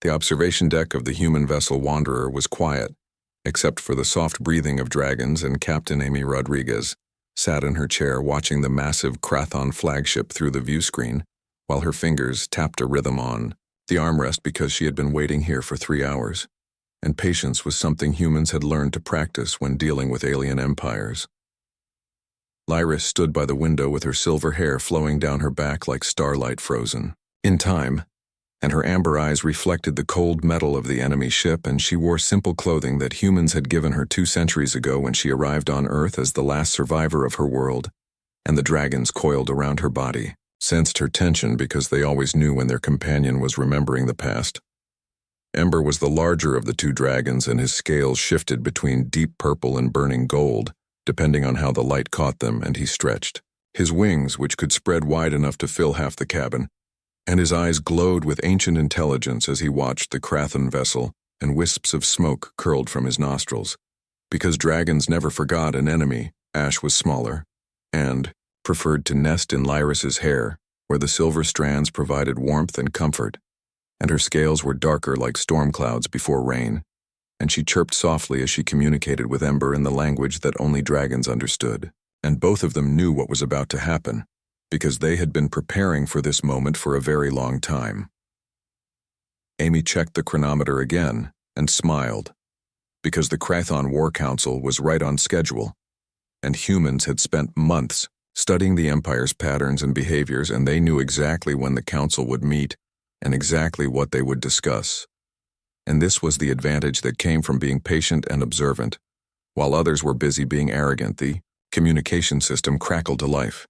The observation deck of the human vessel Wanderer was quiet, except for the soft breathing of dragons, and Captain Amy Rodriguez sat in her chair watching the massive Krathon flagship through the viewscreen, while her fingers tapped a rhythm on the armrest because she had been waiting here for 3 hours, and patience was something humans had learned to practice when dealing with alien empires. Lyris stood by the window with her silver hair flowing down her back like starlight frozen in time, and her amber eyes reflected the cold metal of the enemy ship, and she wore simple clothing that humans had given her 2 centuries ago when she arrived on Earth as the last survivor of her world, and the dragons coiled around her body, sensed her tension because they always knew when their companion was remembering the past. Ember was the larger of the 2 dragons, and his scales shifted between deep purple and burning gold, depending on how the light caught them, and he stretched his wings, which could spread wide enough to fill half the cabin, and his eyes glowed with ancient intelligence as he watched the Krathon vessel, and wisps of smoke curled from his nostrils. Because dragons never forgot an enemy, Ash was smaller, and preferred to nest in Lyris's hair, where the silver strands provided warmth and comfort, and her scales were darker like storm clouds before rain, and she chirped softly as she communicated with Ember in the language that only dragons understood, and both of them knew what was about to happen, because they had been preparing for this moment for a very long time. Amy checked the chronometer again and smiled, because the Krathon War Council was right on schedule, and humans had spent months studying the Empire's patterns and behaviors, and they knew exactly when the Council would meet and exactly what they would discuss. And this was the advantage that came from being patient and observant. While others were busy being arrogant, the communication system crackled to life,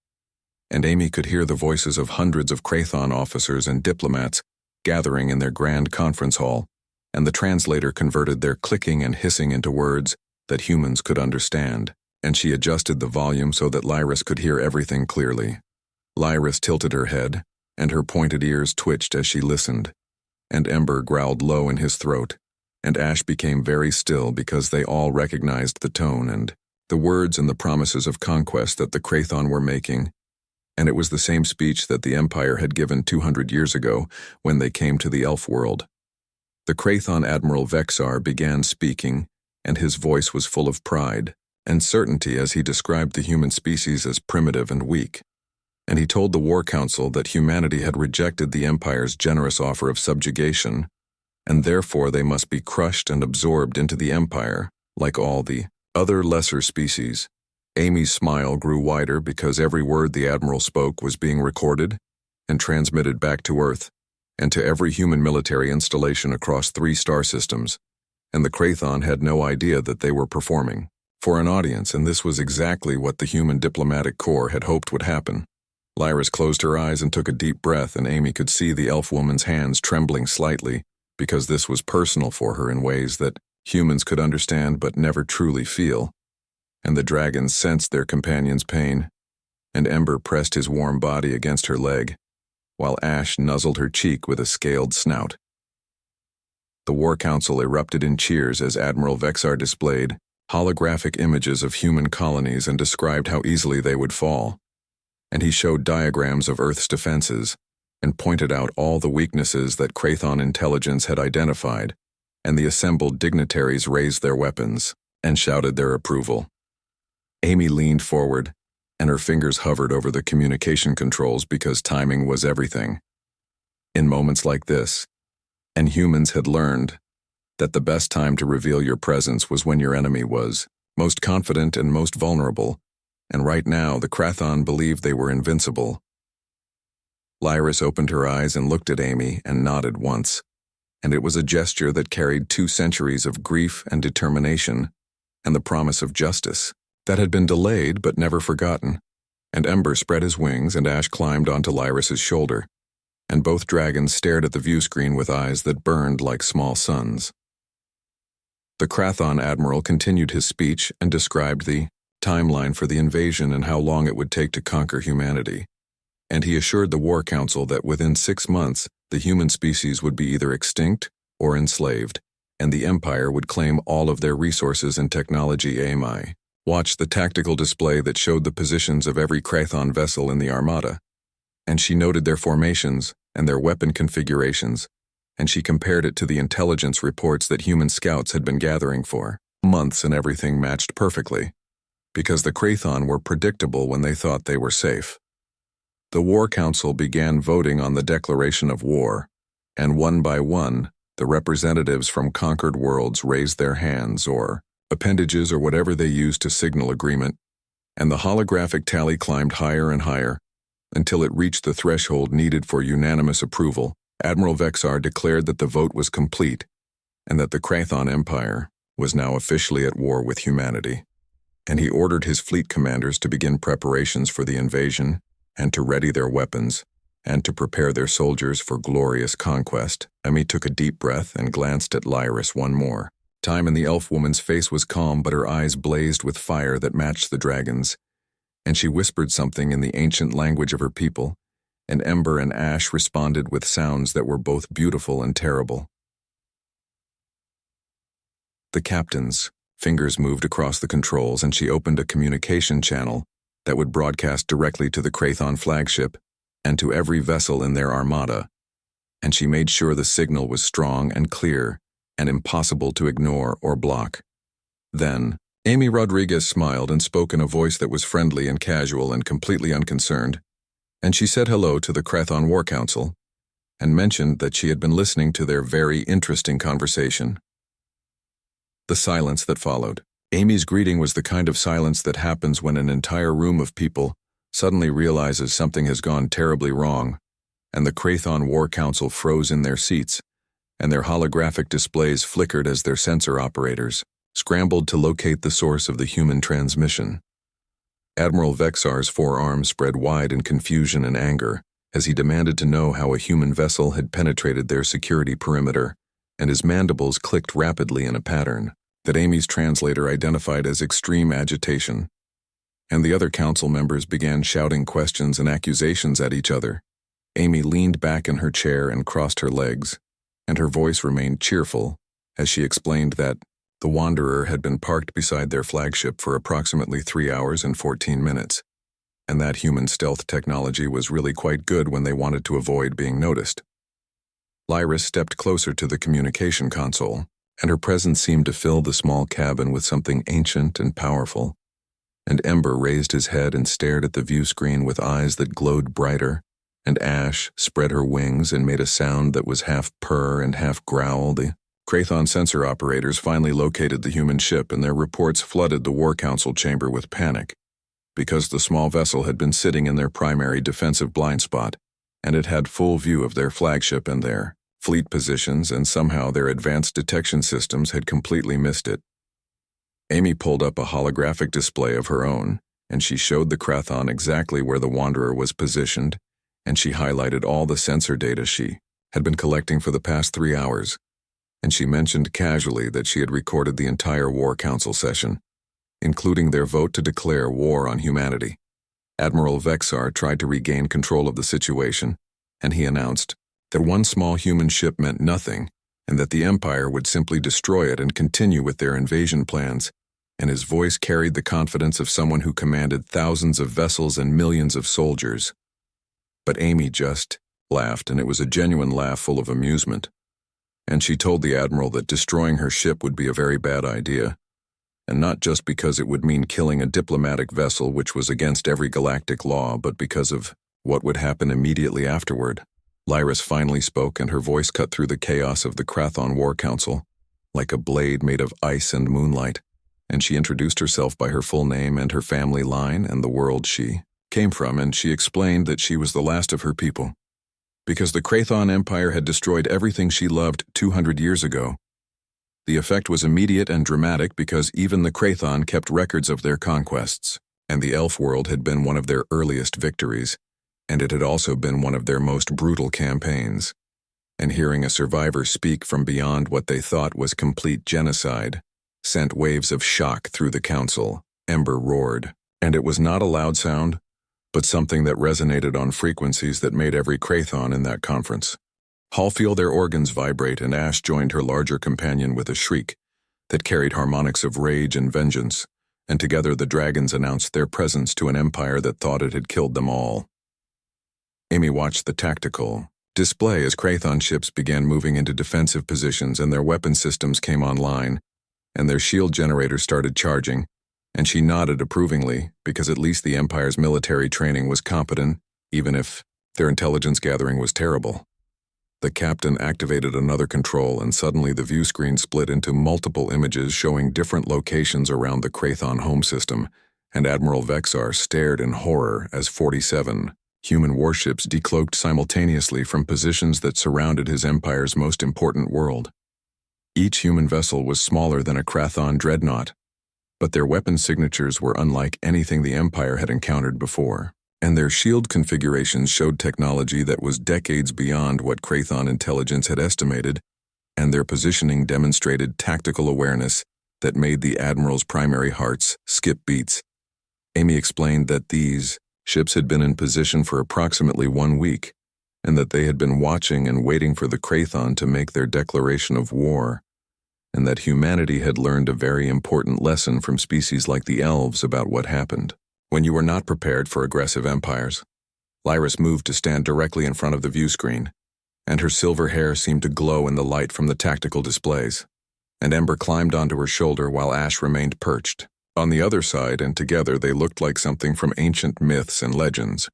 and Amy could hear the voices of hundreds of Krathon officers and diplomats gathering in their grand conference hall, and the translator converted their clicking and hissing into words that humans could understand, and she adjusted the volume so that Lyris could hear everything clearly. Lyris tilted her head, and her pointed ears twitched as she listened, and Ember growled low in his throat, and Ash became very still because they all recognized the tone and the words and the promises of conquest that the Krathon were making, and it was the same speech that the Empire had given 200 years ago when they came to the elf world. The Krathon Admiral Vexar began speaking, and his voice was full of pride and certainty as he described the human species as primitive and weak, and he told the War Council that humanity had rejected the Empire's generous offer of subjugation, and therefore they must be crushed and absorbed into the Empire, like all the other lesser species. Amy's smile grew wider because every word the Admiral spoke was being recorded and transmitted back to Earth, and to every human military installation across 3 star systems, and the Krathon had no idea that they were performing for an audience, and this was exactly what the human diplomatic corps had hoped would happen. Lyris closed her eyes and took a deep breath, and Amy could see the elf woman's hands trembling slightly because this was personal for her in ways that humans could understand but never truly feel. And the dragons sensed their companion's pain, and Ember pressed his warm body against her leg, while Ash nuzzled her cheek with a scaled snout. The War Council erupted in cheers as Admiral Vexar displayed holographic images of human colonies and described how easily they would fall, and he showed diagrams of Earth's defenses and pointed out all the weaknesses that Krathon intelligence had identified, and the assembled dignitaries raised their weapons and shouted their approval. Amy leaned forward, and her fingers hovered over the communication controls because timing was everything. In moments like this, and humans had learned that the best time to reveal your presence was when your enemy was most confident and most vulnerable, and right now the Krathon believed they were invincible. Lyris opened her eyes and looked at Amy and nodded once, and it was a gesture that carried 2 centuries of grief and determination and the promise of justice that had been delayed but never forgotten, and Ember spread his wings and Ash climbed onto Lyris's shoulder, and both dragons stared at the viewscreen with eyes that burned like small suns. The Krathon Admiral continued his speech and described the timeline for the invasion and how long it would take to conquer humanity, and he assured the War Council that within 6 months the human species would be either extinct or enslaved, and the Empire would claim all of their resources and technology. Amy watched the tactical display that showed the positions of every Krathon vessel in the Armada, and she noted their formations and their weapon configurations, and she compared it to the intelligence reports that human scouts had been gathering for months, and everything matched perfectly, because the Krathon were predictable when they thought they were safe. The War Council began voting on the declaration of war, and one by one, the representatives from conquered worlds raised their hands or appendages or whatever they used to signal agreement, and the holographic tally climbed higher and higher until it reached the threshold needed for unanimous approval. Admiral Vexar declared that the vote was complete and that the Krathon Empire was now officially at war with humanity, and he ordered his fleet commanders to begin preparations for the invasion and to ready their weapons and to prepare their soldiers for glorious conquest. Emmy took a deep breath and glanced at Lyris one more time, and the elf woman's face was calm, but her eyes blazed with fire that matched the dragon's, and she whispered something in the ancient language of her people, and Ember and Ash responded with sounds that were both beautiful and terrible. The captain's fingers moved across the controls, and she opened a communication channel that would broadcast directly to the Krathon flagship and to every vessel in their armada, and she made sure the signal was strong and clear and impossible to ignore or block. Then, Amy Rodriguez smiled and spoke in a voice that was friendly and casual and completely unconcerned, and she said hello to the Krathon War Council and mentioned that she had been listening to their very interesting conversation. The silence that followed. Amy's greeting was the kind of silence that happens when an entire room of people suddenly realizes something has gone terribly wrong, and the Krathon War Council froze in their seats, and their holographic displays flickered as their sensor operators scrambled to locate the source of the human transmission. Admiral Vexar's forearms spread wide in confusion and anger as he demanded to know how a human vessel had penetrated their security perimeter, and his mandibles clicked rapidly in a pattern that Amy's translator identified as extreme agitation, and the other council members began shouting questions and accusations at each other. Amy leaned back in her chair and crossed her legs, and her voice remained cheerful as she explained that the Wanderer had been parked beside their flagship for approximately 3 hours and 14 minutes, and that human stealth technology was really quite good when they wanted to avoid being noticed. Lyris stepped closer to the communication console, and her presence seemed to fill the small cabin with something ancient and powerful, and Ember raised his head and stared at the view screen with eyes that glowed brighter, and Ash spread her wings and made a sound that was half purr and half growl. The Krathon sensor operators finally located the human ship, and their reports flooded the War Council chamber with panic, because the small vessel had been sitting in their primary defensive blind spot, and it had full view of their flagship and their fleet positions, and somehow their advanced detection systems had completely missed it. Amy pulled up a holographic display of her own, and she showed the Krathon exactly where the Wanderer was positioned, and she highlighted all the sensor data she had been collecting for the past 3 hours, and she mentioned casually that she had recorded the entire War Council session, including their vote to declare war on humanity. Admiral Vexar tried to regain control of the situation, and he announced that one small human ship meant nothing, and that the Empire would simply destroy it and continue with their invasion plans, and his voice carried the confidence of someone who commanded thousands of vessels and millions of soldiers. But Amy just laughed, and it was a genuine laugh full of amusement, and she told the Admiral that destroying her ship would be a very bad idea, and not just because it would mean killing a diplomatic vessel which was against every galactic law, but because of what would happen immediately afterward. Lyris finally spoke, and her voice cut through the chaos of the Krathon War Council like a blade made of ice and moonlight, and she introduced herself by her full name and her family line and the world she came from, and she explained that she was the last of her people, because the Krathon Empire had destroyed everything she loved 200 years ago. The effect was immediate and dramatic because even the Krathon kept records of their conquests, and the elf world had been one of their earliest victories, and it had also been one of their most brutal campaigns. And hearing a survivor speak from beyond what they thought was complete genocide sent waves of shock through the council. Ember roared, and it was not a loud sound, but something that resonated on frequencies that made every Krathon in that conference feel their organs vibrate, and Ash joined her larger companion with a shriek that carried harmonics of rage and vengeance, and together the dragons announced their presence to an empire that thought it had killed them all. Amy watched the tactical, display as Krathon ships began moving into defensive positions and their weapon systems came online, and their shield generators started charging, and she nodded approvingly because at least the Empire's military training was competent, even if their intelligence gathering was terrible. The captain activated another control and suddenly the view screen split into multiple images showing different locations around the Krathon home system, and Admiral Vexar stared in horror as 47 human warships decloaked simultaneously from positions that surrounded his Empire's most important world. Each human vessel was smaller than a Krathon dreadnought, but their weapon signatures were unlike anything the Empire had encountered before, and their shield configurations showed technology that was decades beyond what Krathon intelligence had estimated, and their positioning demonstrated tactical awareness that made the Admiral's primary hearts skip beats. Amy explained that these ships had been in position for approximately 1 week, and that they had been watching and waiting for the Krathon to make their declaration of war, and that humanity had learned a very important lesson from species like the elves about what happened when you were not prepared for aggressive empires. Lyris moved to stand directly in front of the view screen, and her silver hair seemed to glow in the light from the tactical displays, and Ember climbed onto her shoulder while Ash remained perched on the other side, and together they looked like something from ancient myths and legends.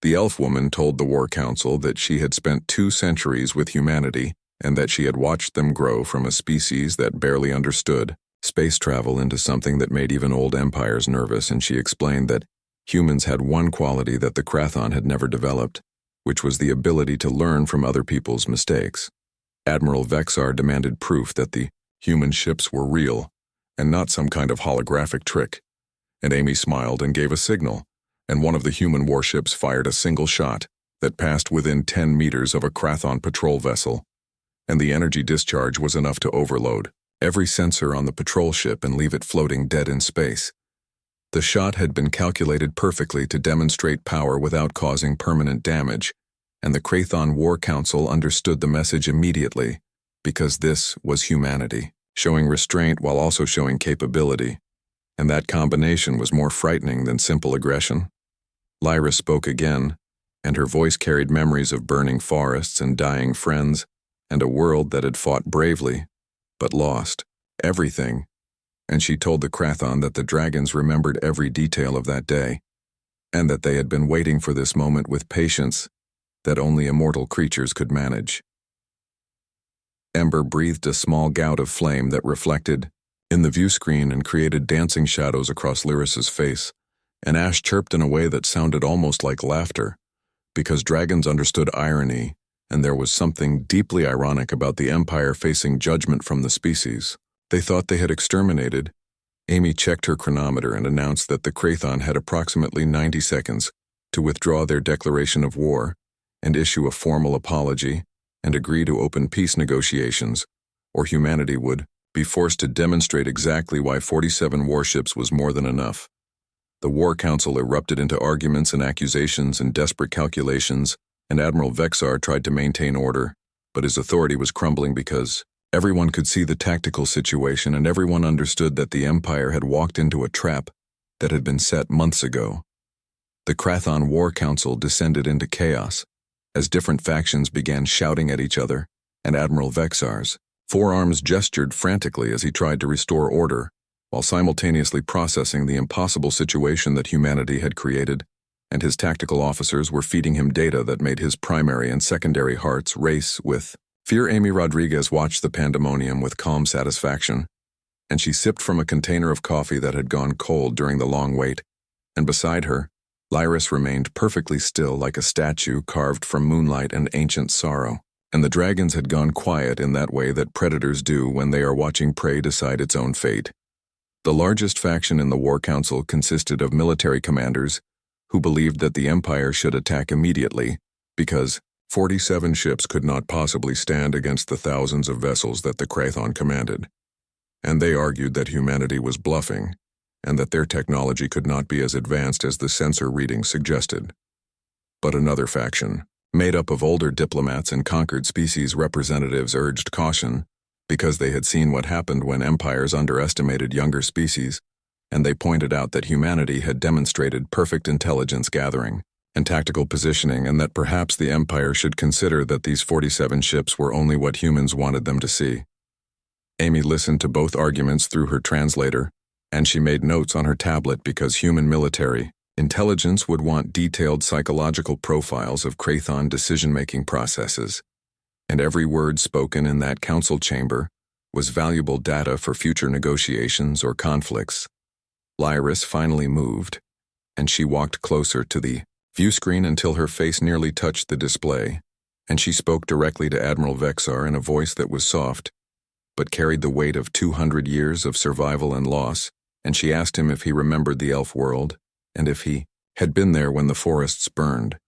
The elf woman told the War Council that she had spent 2 centuries with humanity and that she had watched them grow from a species that barely understood space travel into something that made even old empires nervous, and she explained that humans had one quality that the Krathon had never developed, which was the ability to learn from other people's mistakes. Admiral Vexar demanded proof that the human ships were real and not some kind of holographic trick, and Amy smiled and gave a signal, and one of the human warships fired a single shot that passed within 10 meters of a Krathon patrol vessel, and the energy discharge was enough to overload every sensor on the patrol ship and leave it floating dead in space. The shot had been calculated perfectly to demonstrate power without causing permanent damage, and the Krathon War Council understood the message immediately, because this was humanity, showing restraint while also showing capability, and that combination was more frightening than simple aggression. Lyra spoke again, and her voice carried memories of burning forests and dying friends, and a world that had fought bravely, but lost everything, and she told the Krathon that the dragons remembered every detail of that day, and that they had been waiting for this moment with patience that only immortal creatures could manage. Ember breathed a small gout of flame that reflected in the view screen and created dancing shadows across Lyris's face, and Ash chirped in a way that sounded almost like laughter, because dragons understood irony, and there was something deeply ironic about the Empire facing judgment from the species they thought they had exterminated. Amy checked her chronometer and announced that the Krathon had approximately 90 seconds to withdraw their declaration of war and issue a formal apology and agree to open peace negotiations, or humanity would be forced to demonstrate exactly why 47 warships was more than enough. The War Council erupted into arguments and accusations and desperate calculations, and Admiral Vexar tried to maintain order, but his authority was crumbling because everyone could see the tactical situation and everyone understood that the Empire had walked into a trap that had been set months ago. The Krathon War Council descended into chaos as different factions began shouting at each other, and Admiral Vexar's forearms gestured frantically as he tried to restore order, while simultaneously processing the impossible situation that humanity had created, and his tactical officers were feeding him data that made his primary and secondary hearts race with fear. Amy Rodriguez watched the pandemonium with calm satisfaction, and she sipped from a container of coffee that had gone cold during the long wait, and beside her, Lyris remained perfectly still like a statue carved from moonlight and ancient sorrow, and the dragons had gone quiet in that way that predators do when they are watching prey decide its own fate. The largest faction in the War Council consisted of military commanders who believed that the Empire should attack immediately because 47 ships could not possibly stand against the thousands of vessels that the Krathon commanded, and they argued that humanity was bluffing and that their technology could not be as advanced as the sensor readings suggested. But another faction, made up of older diplomats and conquered species representatives, urged caution because they had seen what happened when empires underestimated younger species, and they pointed out that humanity had demonstrated perfect intelligence gathering and tactical positioning, and that perhaps the Empire should consider that these 47 ships were only what humans wanted them to see. Amy listened to both arguments through her translator, and she made notes on her tablet because human military intelligence would want detailed psychological profiles of Krathon decision-making processes, and every word spoken in that council chamber was valuable data for future negotiations or conflicts. Lyris finally moved, and she walked closer to the view screen until her face nearly touched the display, and she spoke directly to Admiral Vexar in a voice that was soft, but carried the weight of 200 years of survival and loss, and she asked him if he remembered the elf world, and if he had been there when the forests burned.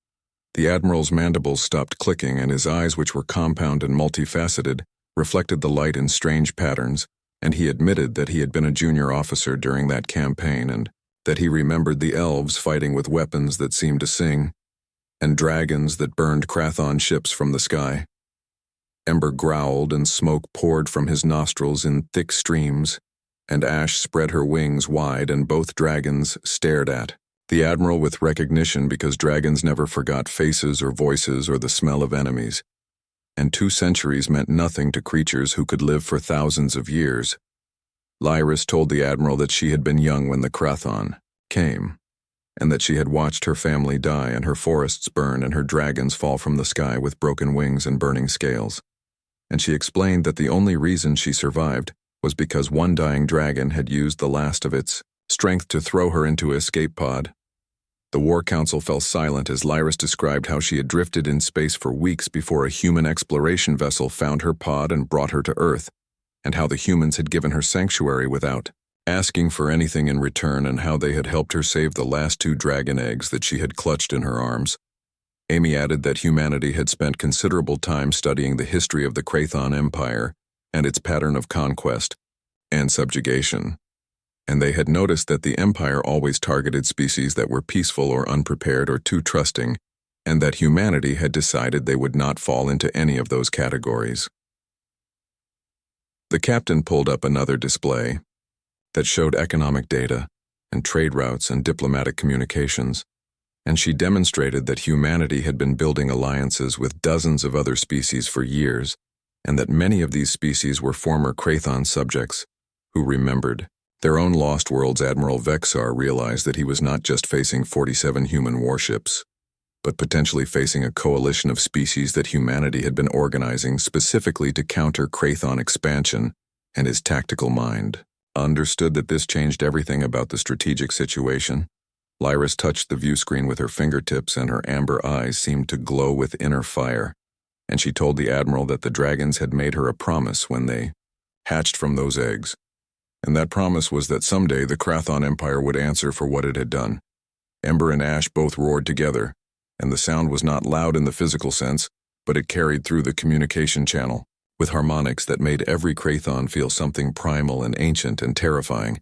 The Admiral's mandibles stopped clicking, and his eyes, which were compound and multifaceted, reflected the light in strange patterns, and he admitted that he had been a junior officer during that campaign, and that he remembered the elves fighting with weapons that seemed to sing, and dragons that burned Krathon ships from the sky. Ember growled and smoke poured from his nostrils in thick streams, and Ash spread her wings wide, and both dragons stared at the Admiral with recognition, because dragons never forgot faces or voices or the smell of enemies, and 2 centuries meant nothing to creatures who could live for thousands of years. Lyris told the Admiral that she had been young when the Krathon came, and that she had watched her family die and her forests burn and her dragons fall from the sky with broken wings and burning scales. And she explained that the only reason she survived was because one dying dragon had used the last of its strength to throw her into an escape pod. The War Council fell silent as Lyris described how she had drifted in space for weeks before a human exploration vessel found her pod and brought her to Earth, and how the humans had given her sanctuary without asking for anything in return, and how they had helped her save the last 2 dragon eggs that she had clutched in her arms. Amy added that humanity had spent considerable time studying the history of the Krathon Empire and its pattern of conquest and subjugation, and they had noticed that the Empire always targeted species that were peaceful or unprepared or too trusting, and that humanity had decided they would not fall into any of those categories. The captain pulled up another display that showed economic data and trade routes and diplomatic communications, and she demonstrated that humanity had been building alliances with dozens of other species for years, and that many of these species were former Krathon subjects who remembered their own lost worlds. Admiral Vexar realized that he was not just facing 47 human warships, but potentially facing a coalition of species that humanity had been organizing specifically to counter Krathon expansion, and his tactical mind understood that this changed everything about the strategic situation. Lyris touched the view screen with her fingertips, and her amber eyes seemed to glow with inner fire, and she told the Admiral that the dragons had made her a promise when they hatched from those eggs, and that promise was that someday the Krathon Empire would answer for what it had done. Ember and Ash both roared together, and the sound was not loud in the physical sense, but it carried through the communication channel, with harmonics that made every Krathon feel something primal and ancient and terrifying,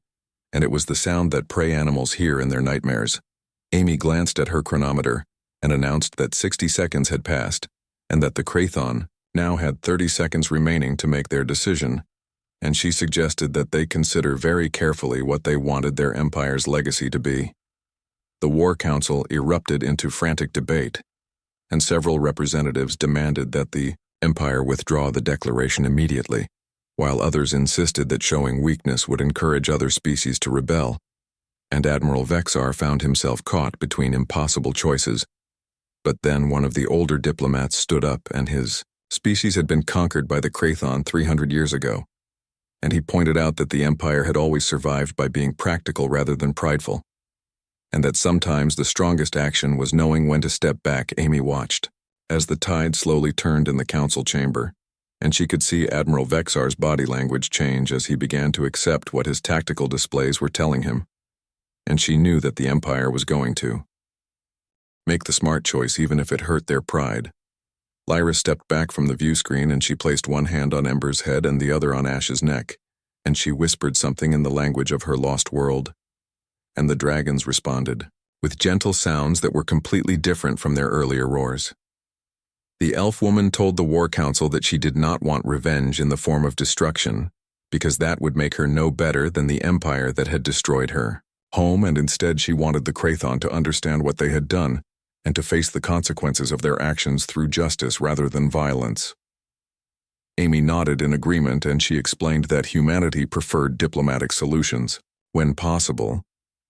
and it was the sound that prey animals hear in their nightmares. Amy glanced at her chronometer and announced that 60 seconds had passed, and that the Krathon now had 30 seconds remaining to make their decision, and she suggested that they consider very carefully what they wanted their empire's legacy to be. The War Council erupted into frantic debate, and several representatives demanded that the Empire withdraw the declaration immediately, while others insisted that showing weakness would encourage other species to rebel, and Admiral Vexar found himself caught between impossible choices. But then one of the older diplomats stood up, and his species had been conquered by the Krathon 300 years ago, and he pointed out that the Empire had always survived by being practical rather than prideful, and that sometimes the strongest action was knowing when to step back. Amy watched as the tide slowly turned in the council chamber, and she could see Admiral Vexar's body language change as he began to accept what his tactical displays were telling him, and she knew that the Empire was going to make the smart choice even if it hurt their pride. Lyra stepped back from the view screen, and she placed one hand on Ember's head and the other on Ash's neck, and she whispered something in the language of her lost world. And the dragons responded, with gentle sounds that were completely different from their earlier roars. The elf woman told the War Council that she did not want revenge in the form of destruction, because that would make her no better than the Empire that had destroyed her home, and instead she wanted the Krathon to understand what they had done, and to face the consequences of their actions through justice rather than violence. Amy nodded in agreement, and she explained that humanity preferred diplomatic solutions, when possible,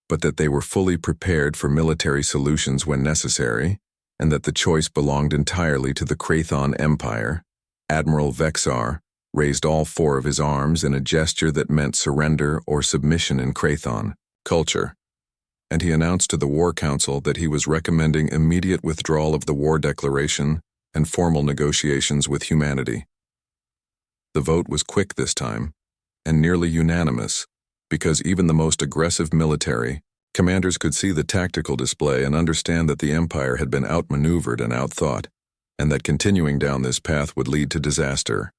but that they were fully prepared for military solutions when necessary, and that the choice belonged entirely to the Krathon Empire. Admiral Vexar raised all four of his arms in a gesture that meant surrender or submission in Krathon culture, and he announced to the War Council that he was recommending immediate withdrawal of the war declaration and formal negotiations with humanity. The vote was quick this time, and nearly unanimous, because even the most aggressive military commanders could see the tactical display and understand that the Empire had been outmaneuvered and outthought, and that continuing down this path would lead to disaster.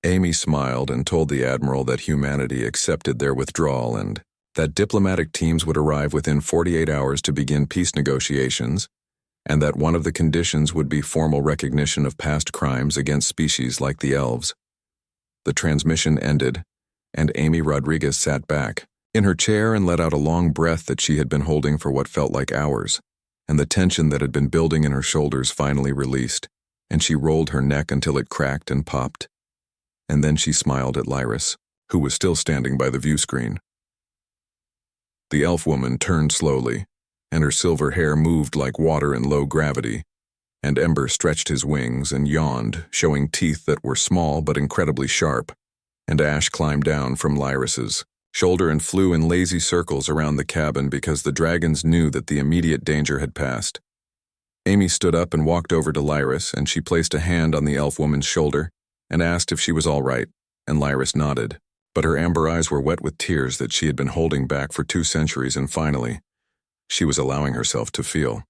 Amy smiled and told the Admiral that humanity accepted their withdrawal and that diplomatic teams would arrive within 48 hours to begin peace negotiations, and that one of the conditions would be formal recognition of past crimes against species like the elves. The transmission ended, and Amy Rodriguez sat back in her chair and let out a long breath that she had been holding for what felt like hours, and the tension that had been building in her shoulders finally released, and she rolled her neck until it cracked and popped. And then she smiled at Lyris, who was still standing by the view screen. The elf woman turned slowly, and her silver hair moved like water in low gravity, and Ember stretched his wings and yawned, showing teeth that were small but incredibly sharp, and Ash climbed down from Lyris's shoulder and flew in lazy circles around the cabin because the dragons knew that the immediate danger had passed. Amy stood up and walked over to Lyris, and she placed a hand on the elf woman's shoulder and asked if she was all right, and Lyris nodded, but her amber eyes were wet with tears that she had been holding back for 2 centuries, and finally, she was allowing herself to feel.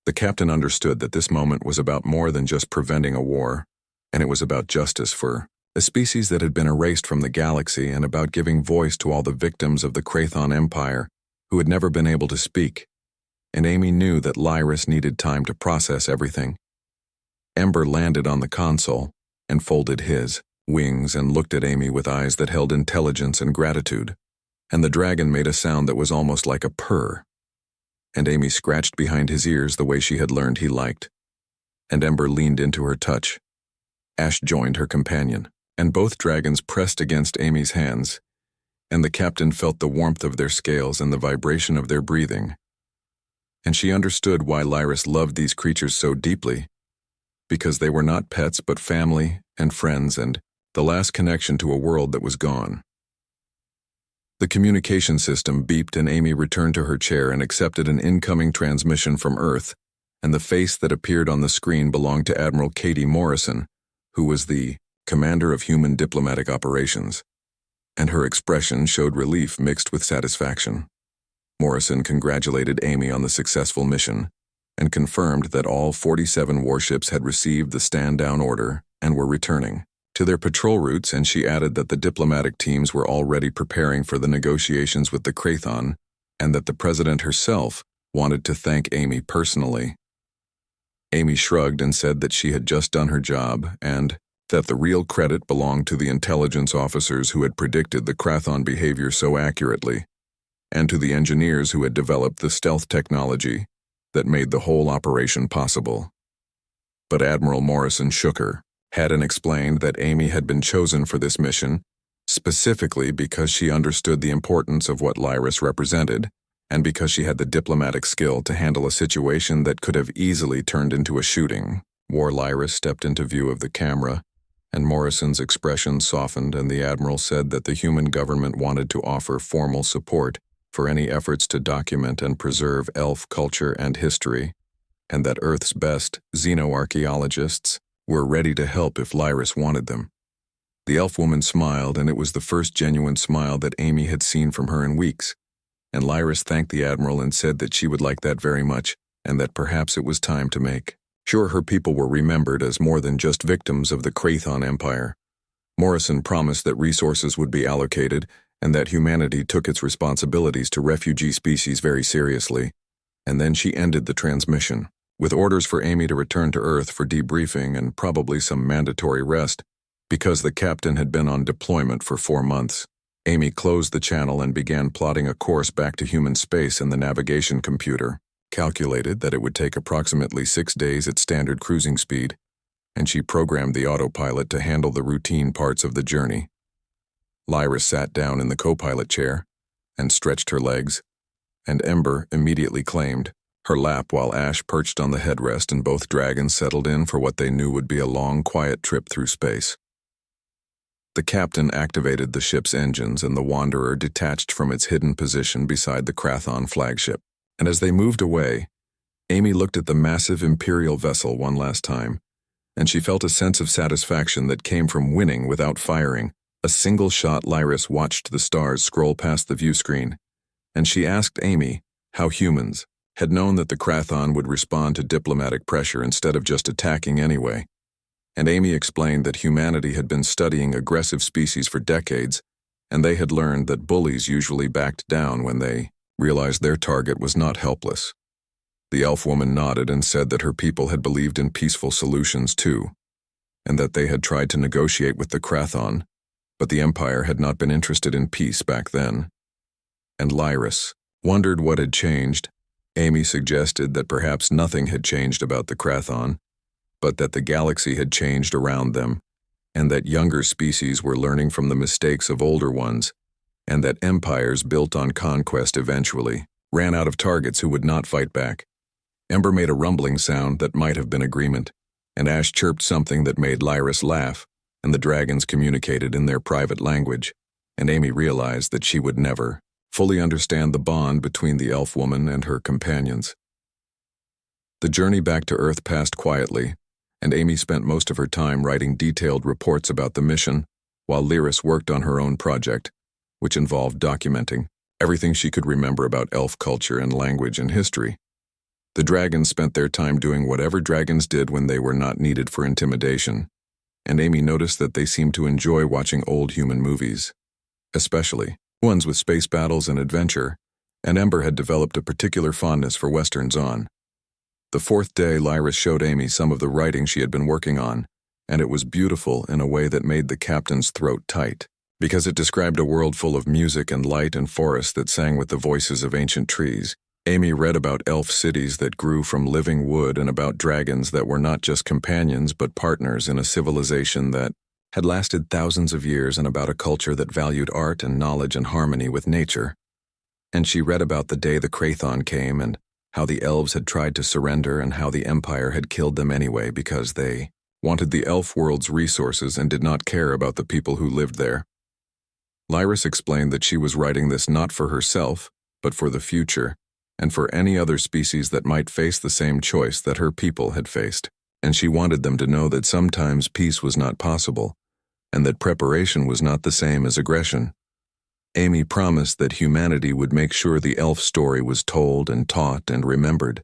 The captain understood that this moment was about more than just preventing a war, and it was about justice for a species that had been erased from the galaxy, and about giving voice to all the victims of the Krathon Empire who had never been able to speak. And Amy knew that Lyris needed time to process everything. Ember landed on the console and folded his wings and looked at Amy with eyes that held intelligence and gratitude, and the dragon made a sound that was almost like a purr. And Amy scratched behind his ears the way she had learned he liked, and Ember leaned into her touch. Ash joined her companion, and both dragons pressed against Amy's hands, and the captain felt the warmth of their scales and the vibration of their breathing. And she understood why Lyris loved these creatures so deeply, because they were not pets but family and friends and the last connection to a world that was gone. The communication system beeped, and Amy returned to her chair and accepted an incoming transmission from Earth, and the face that appeared on the screen belonged to Admiral Katie Morrison, who was the commander of human diplomatic operations, and her expression showed relief mixed with satisfaction. Morrison congratulated Amy on the successful mission and confirmed that all 47 warships had received the stand-down order and were returning to their patrol routes, and she added that the diplomatic teams were already preparing for the negotiations with the Krathon, and that the president herself wanted to thank Amy personally. Amy shrugged and said that she had just done her job, and that the real credit belonged to the intelligence officers who had predicted the Krathon behavior so accurately, and to the engineers who had developed the stealth technology that made the whole operation possible. But Admiral Morrison shook her head and explained that Amy had been chosen for this mission specifically because she understood the importance of what Lyris represented, and because she had the diplomatic skill to handle a situation that could have easily turned into a shooting. War Lyris stepped into view of the camera, and Morrison's expression softened, and the Admiral said that the human government wanted to offer formal support for any efforts to document and preserve elf culture and history, and that Earth's best xenoarchaeologists were ready to help if Lyris wanted them. The elf woman smiled, and it was the first genuine smile that Amy had seen from her in weeks, and Lyris thanked the Admiral and said that she would like that very much, and that perhaps it was time to make sure her people were remembered as more than just victims of the Krathon Empire. Morrison promised that resources would be allocated and that humanity took its responsibilities to refugee species very seriously, and then she ended the transmission, with orders for Amy to return to Earth for debriefing and probably some mandatory rest, because the captain had been on deployment for 4 months. Amy closed the channel and began plotting a course back to human space in the navigation computer. calculated that it would take approximately 6 days at standard cruising speed, and she programmed the autopilot to handle the routine parts of the journey. Lyra sat down in the co-pilot chair and stretched her legs, and Ember immediately claimed her lap while Ash perched on the headrest, and both dragons settled in for what they knew would be a long, quiet trip through space. The captain activated the ship's engines, and the Wanderer detached from its hidden position beside the Krathon flagship. And as they moved away, Amy looked at the massive Imperial vessel one last time, and she felt a sense of satisfaction that came from winning without firing. A single shot. Lyris watched the stars scroll past the view screen, and she asked Amy how humans had known that the Krathon would respond to diplomatic pressure instead of just attacking anyway. And Amy explained that humanity had been studying aggressive species for decades, and they had learned that bullies usually backed down when they realized their target was not helpless. The elf woman nodded and said that her people had believed in peaceful solutions too, and that they had tried to negotiate with the Krathon, but the Empire had not been interested in peace back then. And Lyris wondered what had changed. Amy suggested that perhaps nothing had changed about the Krathon, but that the galaxy had changed around them, and that younger species were learning from the mistakes of older ones, and that empires built on conquest eventually ran out of targets who would not fight back. Ember made a rumbling sound that might have been agreement, and Ash chirped something that made Lyris laugh, and the dragons communicated in their private language, and Amy realized that she would never fully understand the bond between the elf woman and her companions. The journey back to Earth passed quietly, and Amy spent most of her time writing detailed reports about the mission, while Lyris worked on her own project, which involved documenting everything she could remember about elf culture and language and history. The dragons spent their time doing whatever dragons did when they were not needed for intimidation, and Amy noticed that they seemed to enjoy watching old human movies, especially ones with space battles and adventure, and Ember had developed a particular fondness for westerns on. The fourth day, Lyris showed Amy some of the writing she had been working on, and it was beautiful in a way that made the captain's throat tight, because it described a world full of music and light and forests that sang with the voices of ancient trees. Amy read about elf cities that grew from living wood and about dragons that were not just companions but partners in a civilization that had lasted thousands of years, and about a culture that valued art and knowledge and harmony with nature. And she read about the day the Krathon came, and how the elves had tried to surrender, and how the Empire had killed them anyway because they wanted the elf world's resources and did not care about the people who lived there. Lyris explained that she was writing this not for herself, but for the future, and for any other species that might face the same choice that her people had faced. And she wanted them to know that sometimes peace was not possible, and that preparation was not the same as aggression. Amy promised that humanity would make sure the elf story was told and taught and remembered,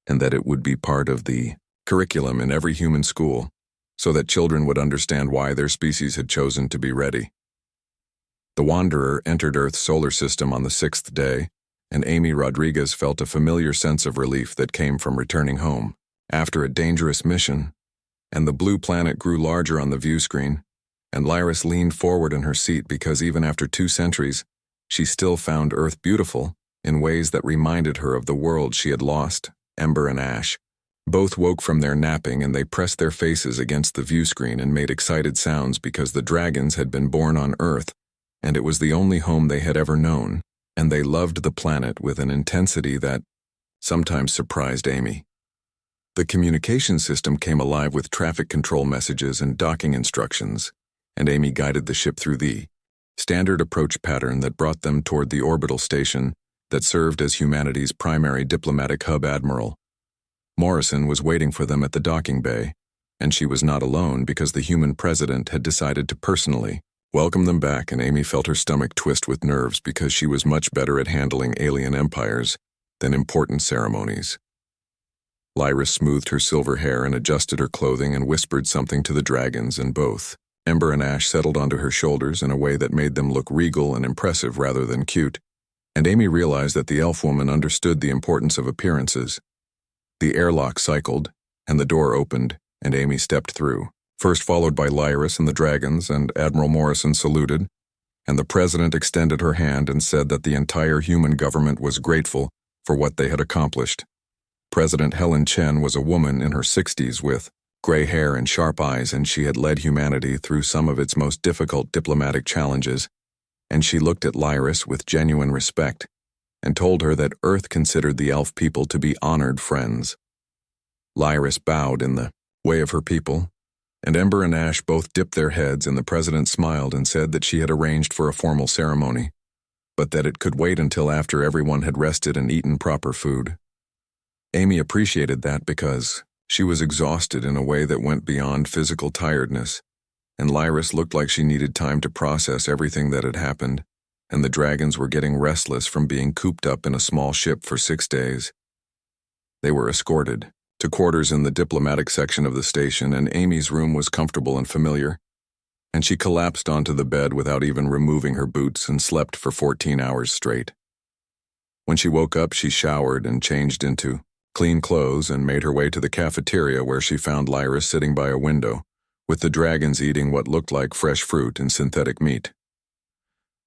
and that it would be part of the curriculum in every human school, so that children would understand why their species had chosen to be ready. The Wanderer entered Earth's solar system on the 6th day, and Amy Rodriguez felt a familiar sense of relief that came from returning home after a dangerous mission, and the blue planet grew larger on the view screen, and Lyris leaned forward in her seat because even after 2 centuries, she still found Earth beautiful in ways that reminded her of the world she had lost. Ember and Ash both woke from their napping, and they pressed their faces against the view screen and made excited sounds because the dragons had been born on Earth, and it was the only home they had ever known, and they loved the planet with an intensity that sometimes surprised Amy. The communication system came alive with traffic control messages and docking instructions, and Amy guided the ship through the standard approach pattern that brought them toward the orbital station that served as humanity's primary diplomatic hub. Admiral Morrison was waiting for them at the docking bay, and she was not alone because the human president had decided to personally welcome them back, and Amy felt her stomach twist with nerves because she was much better at handling alien empires than important ceremonies. Lyris smoothed her silver hair and adjusted her clothing and whispered something to the dragons, and both Ember and Ash settled onto her shoulders in a way that made them look regal and impressive rather than cute, and Amy realized that the elf woman understood the importance of appearances. The airlock cycled, and the door opened, and Amy stepped through, first followed by Lyris and the dragons, and Admiral Morrison saluted, and the president extended her hand and said that the entire human government was grateful for what they had accomplished, President Helen Chen was a woman in her 60s with gray hair and sharp eyes, and she had led humanity through some of its most difficult diplomatic challenges, and she looked at Lyris with genuine respect and told her that Earth considered the elf people to be honored friends. Lyris bowed in the way of her people, and Ember and Ash both dipped their heads, and the president smiled and said that she had arranged for a formal ceremony, but that it could wait until after everyone had rested and eaten proper food. Amy appreciated that because she was exhausted in a way that went beyond physical tiredness, and Lyris looked like she needed time to process everything that had happened, and the dragons were getting restless from being cooped up in a small ship for 6 days. They were escorted to quarters in the diplomatic section of the station, and Amy's room was comfortable and familiar, and she collapsed onto the bed without even removing her boots and slept for 14 hours straight. When she woke up, she showered and changed into clean clothes and made her way to the cafeteria, where she found Lyris sitting by a window, with the dragons eating what looked like fresh fruit and synthetic meat.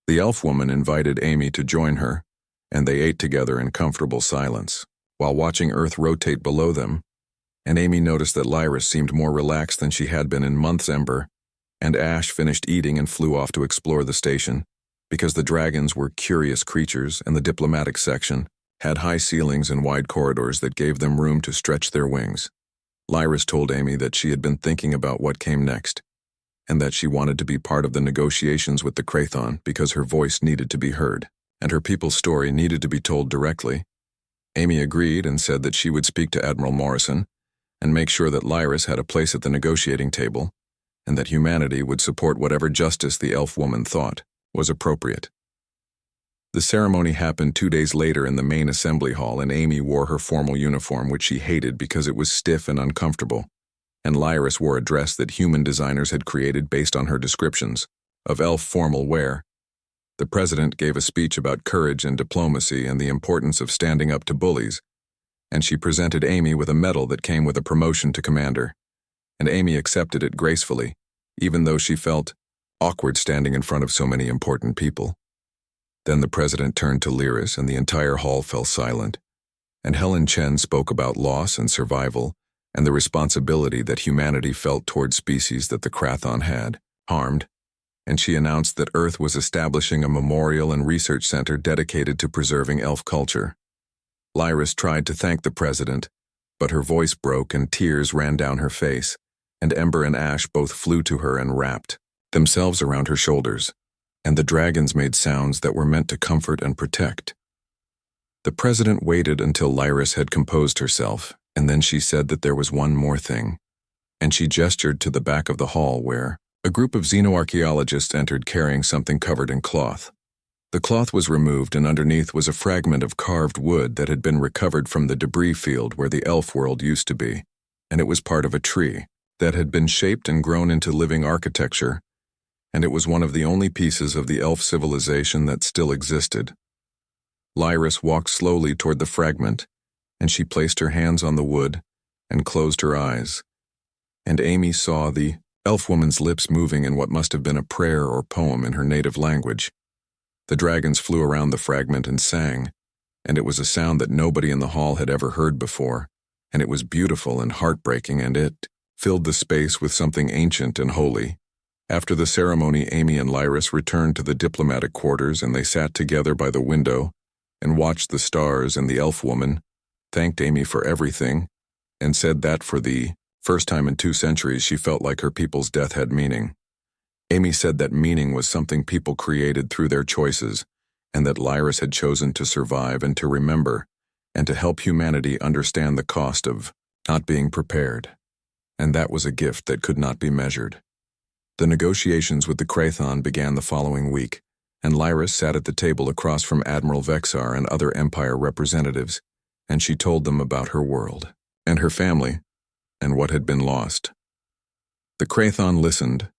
The elf woman invited Amy to join her, and they ate together in comfortable silence, while watching Earth rotate below them, and Amy noticed that Lyris seemed more relaxed than she had been in months. Ember and Ash finished eating and flew off to explore the station, because the dragons were curious creatures, and the diplomatic section had high ceilings and wide corridors that gave them room to stretch their wings. Lyris told Amy that she had been thinking about what came next, and that she wanted to be part of the negotiations with the Krathon because her voice needed to be heard, and her people's story needed to be told directly. Amy agreed and said that she would speak to Admiral Morrison and make sure that Lyris had a place at the negotiating table, and that humanity would support whatever justice the elf woman thought was appropriate. The ceremony happened 2 days later in the main assembly hall, and Amy wore her formal uniform, which she hated because it was stiff and uncomfortable, and Lyris wore a dress that human designers had created based on her descriptions of elf formal wear. The president gave a speech about courage and diplomacy and the importance of standing up to bullies, and she presented Amy with a medal that came with a promotion to commander, and Amy accepted it gracefully, even though she felt awkward standing in front of so many important people. Then the president turned to Lyris, and the entire hall fell silent, and Helen Chen spoke about loss and survival and the responsibility that humanity felt toward species that the Krathon had harmed, and she announced that Earth was establishing a memorial and research center dedicated to preserving elf culture. Lyris tried to thank the president, but her voice broke and tears ran down her face, and Ember and Ash both flew to her and wrapped themselves around her shoulders, and the dragons made sounds that were meant to comfort and protect. The president waited until Lyris had composed herself, and then she said that there was one more thing, and she gestured to the back of the hall, where a group of xenoarchaeologists entered carrying something covered in cloth. The cloth was removed, and underneath was a fragment of carved wood that had been recovered from the debris field where the elf world used to be, and it was part of a tree that had been shaped and grown into living architecture, and it was one of the only pieces of the elf civilization that still existed. Lyris walked slowly toward the fragment, and she placed her hands on the wood and closed her eyes, and Amy saw the elf woman's lips moving in what must have been a prayer or poem in her native language. The dragons flew around the fragment and sang, and it was a sound that nobody in the hall had ever heard before, and it was beautiful and heartbreaking, and it filled the space with something ancient and holy. After the ceremony, Amy and Lyris returned to the diplomatic quarters, and they sat together by the window and watched the stars, and the elf woman thanked Amy for everything and said that for the first time in 2 centuries she felt like her people's death had meaning. Amy said that meaning was something people created through their choices, and that Lyris had chosen to survive and to remember, and to help humanity understand the cost of not being prepared, and that was a gift that could not be measured. The negotiations with the Krathon began the following week, and Lyris sat at the table across from Admiral Vexar and other Empire representatives, and she told them about her world, and her family, and what had been lost. The Krathon listened,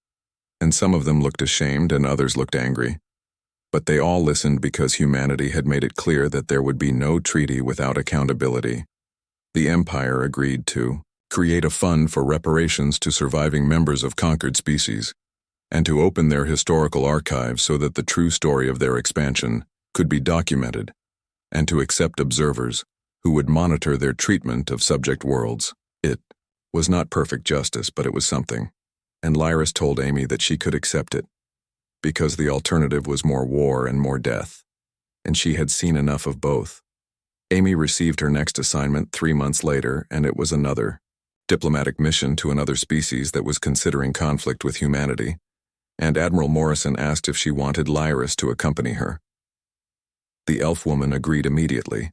and some of them looked ashamed and others looked angry, but they all listened because humanity had made it clear that there would be no treaty without accountability. The Empire agreed to create a fund for reparations to surviving members of conquered species, and to open their historical archives so that the true story of their expansion could be documented, and to accept observers who would monitor their treatment of subject worlds. It was not perfect justice, but it was something, and Lyris told Amy that she could accept it, because the alternative was more war and more death, and she had seen enough of both. Amy received her next assignment 3 months later, and it was another diplomatic mission to another species that was considering conflict with humanity, and Admiral Morrison asked if she wanted Lyris to accompany her. The elf woman agreed immediately,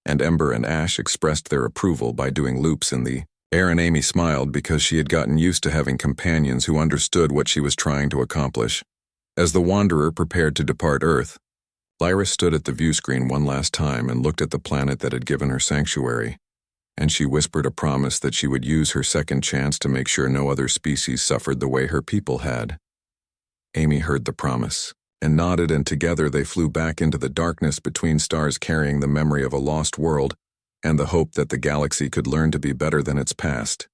and Ember and Ash expressed their approval by doing loops in the air, and Amy smiled because she had gotten used to having companions who understood what she was trying to accomplish. As the Wanderer prepared to depart Earth, Lyris stood at the view screen one last time and looked at the planet that had given her sanctuary, and she whispered a promise that she would use her second chance to make sure no other species suffered the way her people had. Amy heard the promise and nodded, and together they flew back into the darkness between stars, carrying the memory of a lost world and the hope that the galaxy could learn to be better than its past.